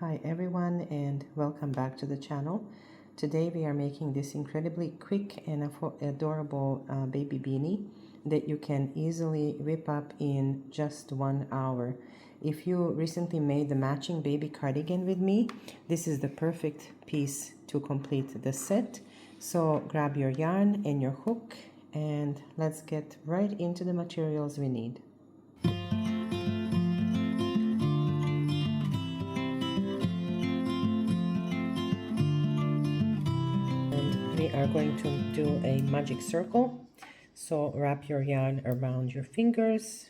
Hi everyone and welcome back to the channel. Today we are making this incredibly quick and adorable baby beanie that you can easily whip up in just 1 hour. If you recently made the matching baby cardigan with me, this is the perfect piece to complete the set. So grab your yarn and your hook and let's get right into the materials we need. We are going to do a magic circle. So wrap your yarn around your fingers,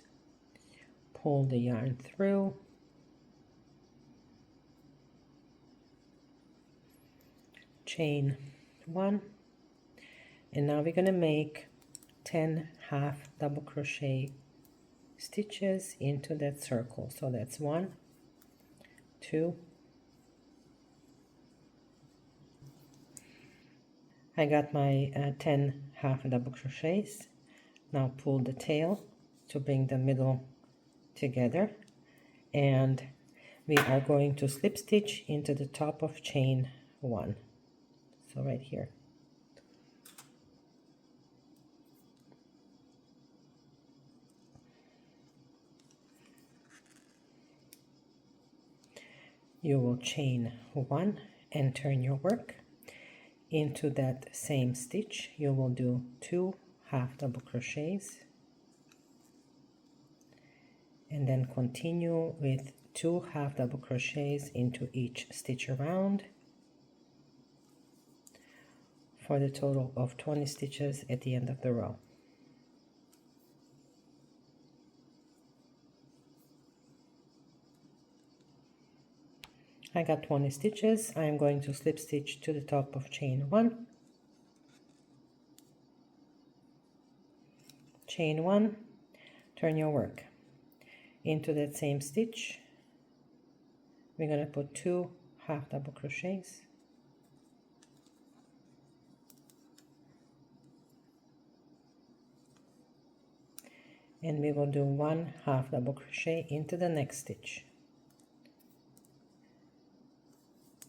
pull the yarn through, chain 1, and now we're going to make 10 half double crochet stitches into that circle. So that's 1, 2, I got my 10 half double crochets. Now pull the tail to bring the middle together, and we are going to slip stitch into the top of chain 1. So right here. You will chain 1 and turn your work. Into that same stitch you will do 2 half double crochets and then continue with 2 half double crochets into each stitch around for the total of 20 stitches at the end of the row. I got 20 stitches. I am going to slip stitch to the top of chain 1, chain 1, turn your work. Into that same stitch we're going to put 2 half double crochets, and we will do 1 half double crochet into the next stitch,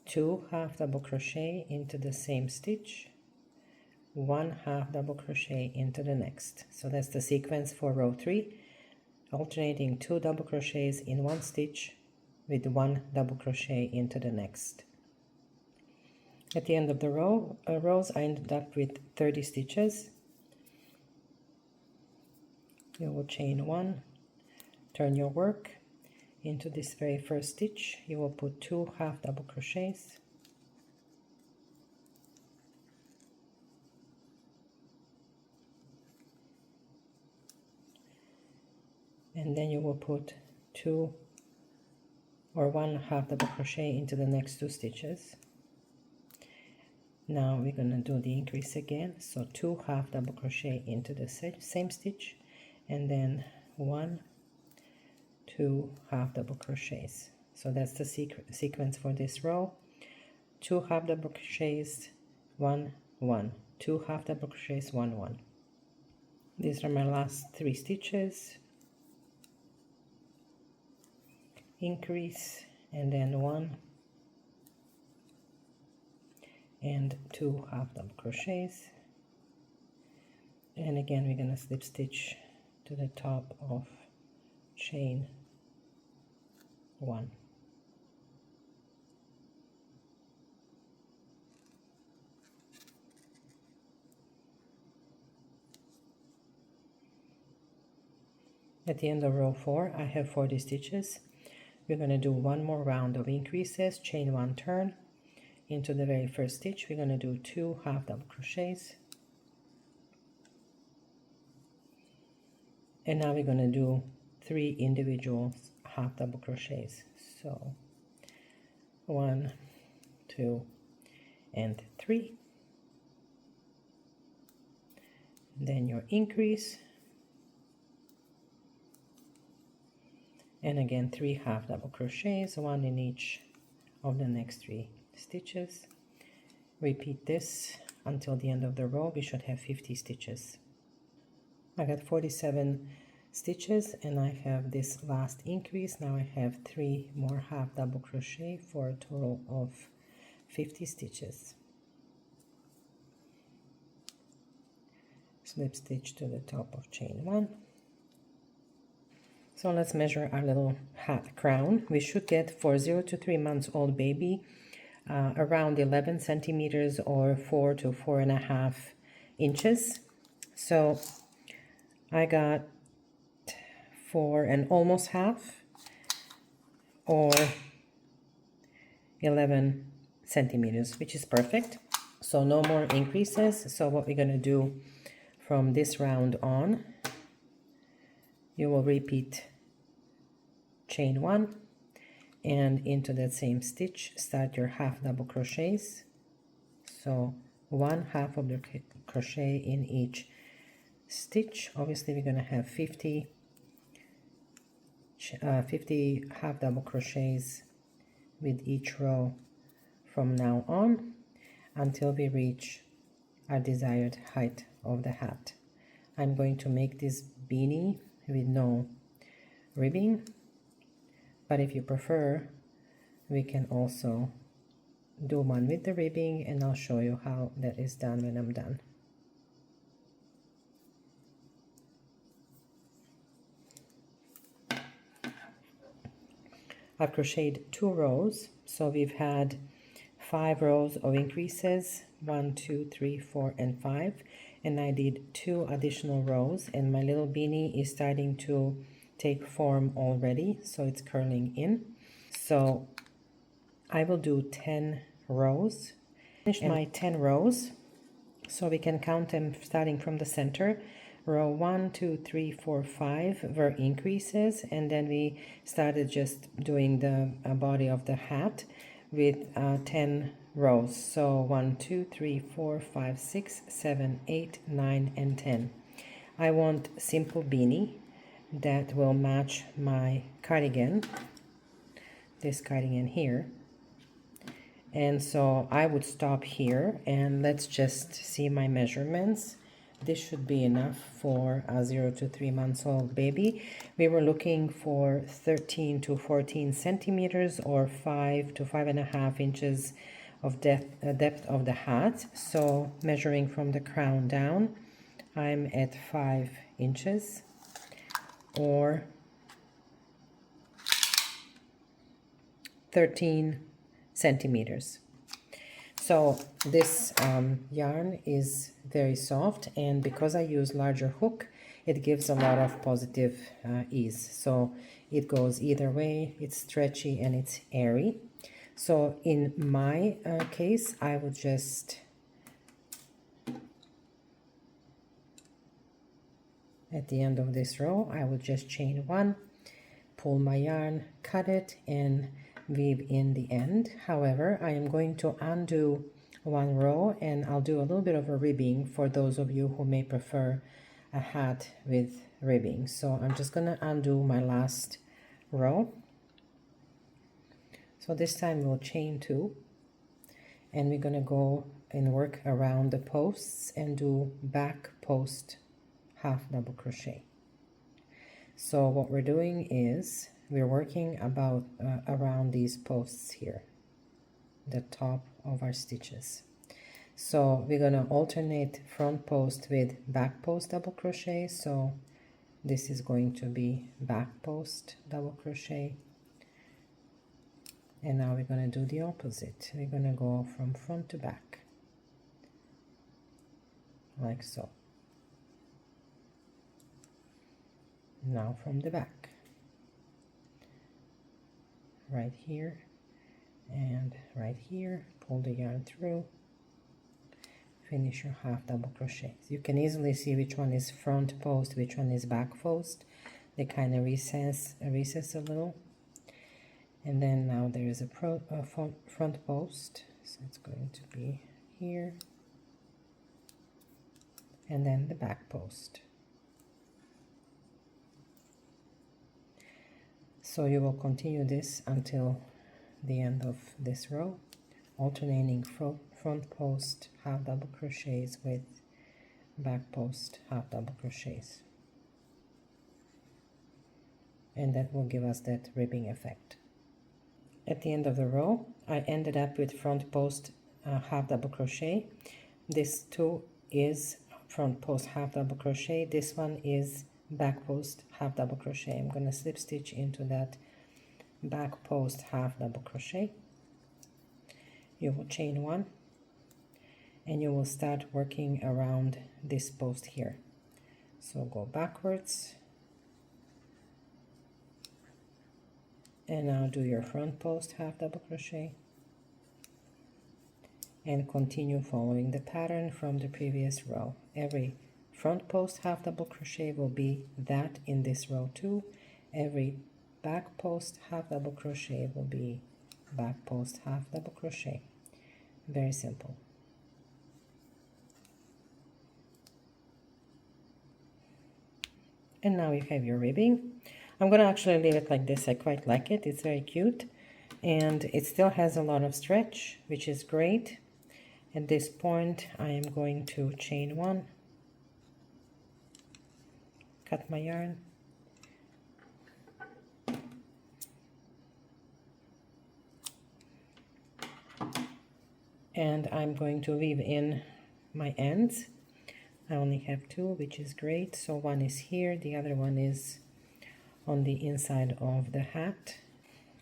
2 half double crochet into the same stitch, 1 half double crochet into the next. So that's the sequence for row 3, alternating 2 double crochets in one stitch with 1 double crochet into the next. At the end of the rows I ended up with 30 stitches. You will chain 1, turn your work. Into this very first stitch you will put 2 half double crochets, and then you will put 1 half double crochet into the next 2 stitches. Now we're going to do the increase again, so 2 half double crochet into the same stitch, and then 1, 2 half double crochets. So that's the sequence for this row: 2 half double crochets, 1, 1, 2 half double crochets, 1, 1. These are my last 3 stitches. Increase, and then 1 and 2 half double crochets, and again we're going to slip stitch to the top of chain 1. At the end of row 4 I have 40 stitches. We're going to do one more round of increases, chain 1, turn. Into the very first stitch we're going to do 2 half double crochets, and now we're going to do 3 individual half double crochets. So 1, 2, and 3. Then your increase, and again 3 half double crochets, 1 in each of the next 3 stitches. Repeat this until the end of the row. We should have 50 stitches. I got 47 stitches, and I have this last increase. Now I have 3 more half double crochet for a total of 50 stitches. Slip stitch to the top of chain 1. So let's measure our little hat crown. We should get, for 0 to 3 months old baby, around 11 centimeters or 4 to 4.5 inches. So I got 4 and almost half, or 11 centimeters, which is perfect. So no more increases. So what we're going to do from this round on, you will repeat chain 1 and into that same stitch start your half double crochets. So 1 half of the crochet in each stitch. Obviously we're going to have 50 half double crochets with each row from now on until we reach our desired height of the hat. I'm going to make this beanie with no ribbing, but if you prefer, we can also do one with the ribbing, and I'll show you how that is done when I'm done. I've crocheted 2 rows, so we've had 5 rows of increases, 1, 2, 3, 4, and 5, and I did 2 additional rows, and my little beanie is starting to take form already, so it's curling in. So I will do 10 rows. Finish my 10 rows, so we can count them starting from the center. Row 1, 2, 3, 4, 5 were increases, and then we started just doing the body of the hat with 10 rows. So 1, 2, 3, 4, 5, 6, 7, 8, 9, and 10. I want simple beanie that will match my cardigan, this cardigan here. And so I would stop here, and let's just see my measurements. This should be enough for a 0 to 3 months old baby. We were looking for 13 to 14 centimeters or 5 to 5.5 inches of depth of the hat. So measuring from the crown down, I'm at 5 inches or 13 centimeters. So this yarn is very soft, and because I use larger hook, it gives a lot of positive ease. So it goes either way, it's stretchy and it's airy. So in my case, I would just at the end of this row, I would just chain 1, pull my yarn, cut it, and weave in the end. However, I am going to undo 1 row, and I'll do a little bit of a ribbing for those of you who may prefer a hat with ribbing. So I'm just going to undo my last row. So this time we'll chain 2, and we're going to go and work around the posts and do back post half double crochet. So what we're doing is we're working about around these posts here, the top of our stitches. So we're going to alternate front post with back post double crochet. So this is going to be back post double crochet, and now we're going to do the opposite. We're going to go from front to back like so. Now from the back, right here and right here, pull the yarn through, finish your half double crochets. You can easily see which one is front post, which one is back post. They kind of recess a little. And then now there is a front post, so it's going to be here, and then the back post. So you will continue this until the end of this row, alternating front post half double crochets with back post half double crochets. and that will give us that ribbing effect. At the end of the row, I ended up with front post half double crochet. This too is front post half double crochet. This one is back post half double crochet. I'm going to slip stitch into that back post half double crochet. You will chain one, and you will start working around this post here. So go backwards, and now do your front post half double crochet, and continue following the pattern from the previous row. Every front post half double crochet will be that in this row too. Every back post half double crochet will be back post half double crochet. Very simple. And now you have your ribbing. I'm going to actually leave it like this. I quite like it. It's very cute, and it still has a lot of stretch, which is great. At this point, I am going to chain one, cut my yarn, and I'm going to weave in my ends. I only have two, which is great. So one is here, the other one is on the inside of the hat.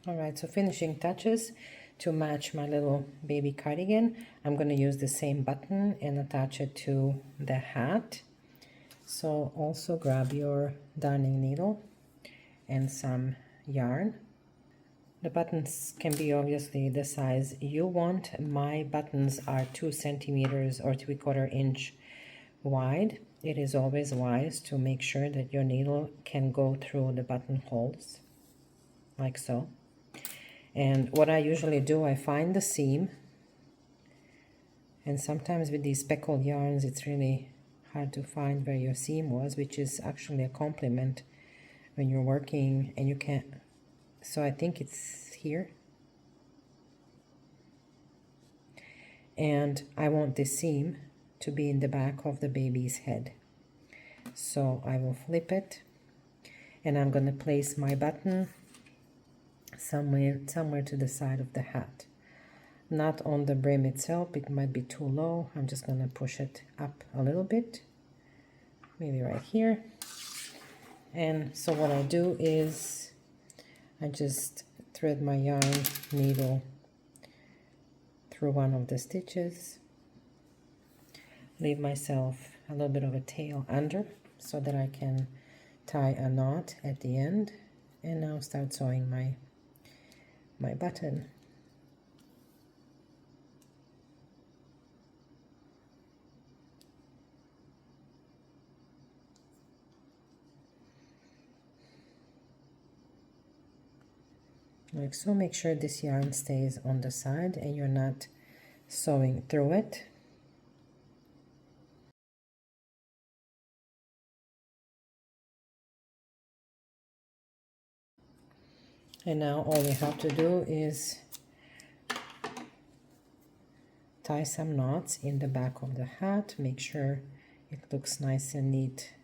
All right, so finishing touches. To match my little baby cardigan, I'm going to use the same button and attach it to the hat. So also grab your darning needle and some yarn. The buttons can be obviously the size you want. My buttons are 2 centimeters or 3/4 inch wide. It is always wise to make sure that your needle can go through the buttonholes, like so. And what I usually do, I find the seam, and sometimes with these speckled yarns it's really hard to find where your seam was, which is actually a compliment when you're working and you can't. So I think it's here, and I want this seam to be in the back of the baby's head. So I will flip it, and I'm going to place my button somewhere to the side of the hat, not on the brim itself. It might be too low. I'm just going to push it up a little bit, maybe right here. And so what I do is I just thread my yarn needle through one of the stitches, leave myself a little bit of a tail under so that I can tie a knot at the end, and now start sewing my button. Like so. Make sure this yarn stays on the side and you're not sewing through it. And now all we have to do is tie some knots in the back of the hat. Make sure it looks nice and neat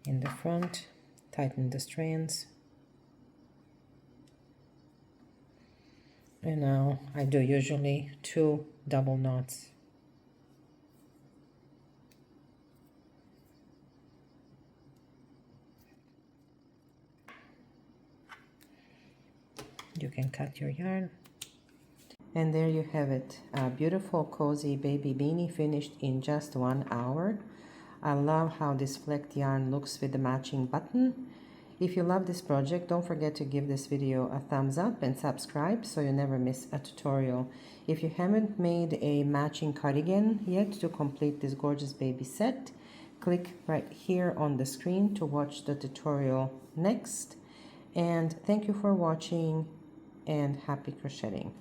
in the front. Tighten the strands. And now I do usually 2 double knots. You can cut your yarn. And there you have it, a beautiful cozy baby beanie finished in just 1 hour. I love how this flecked yarn looks with the matching button. If you love this project, don't forget to give this video a thumbs up and subscribe so you never miss a tutorial. If you haven't made a matching cardigan yet to complete this gorgeous baby set, click right here on the screen to watch the tutorial next. And thank you for watching, and happy crocheting.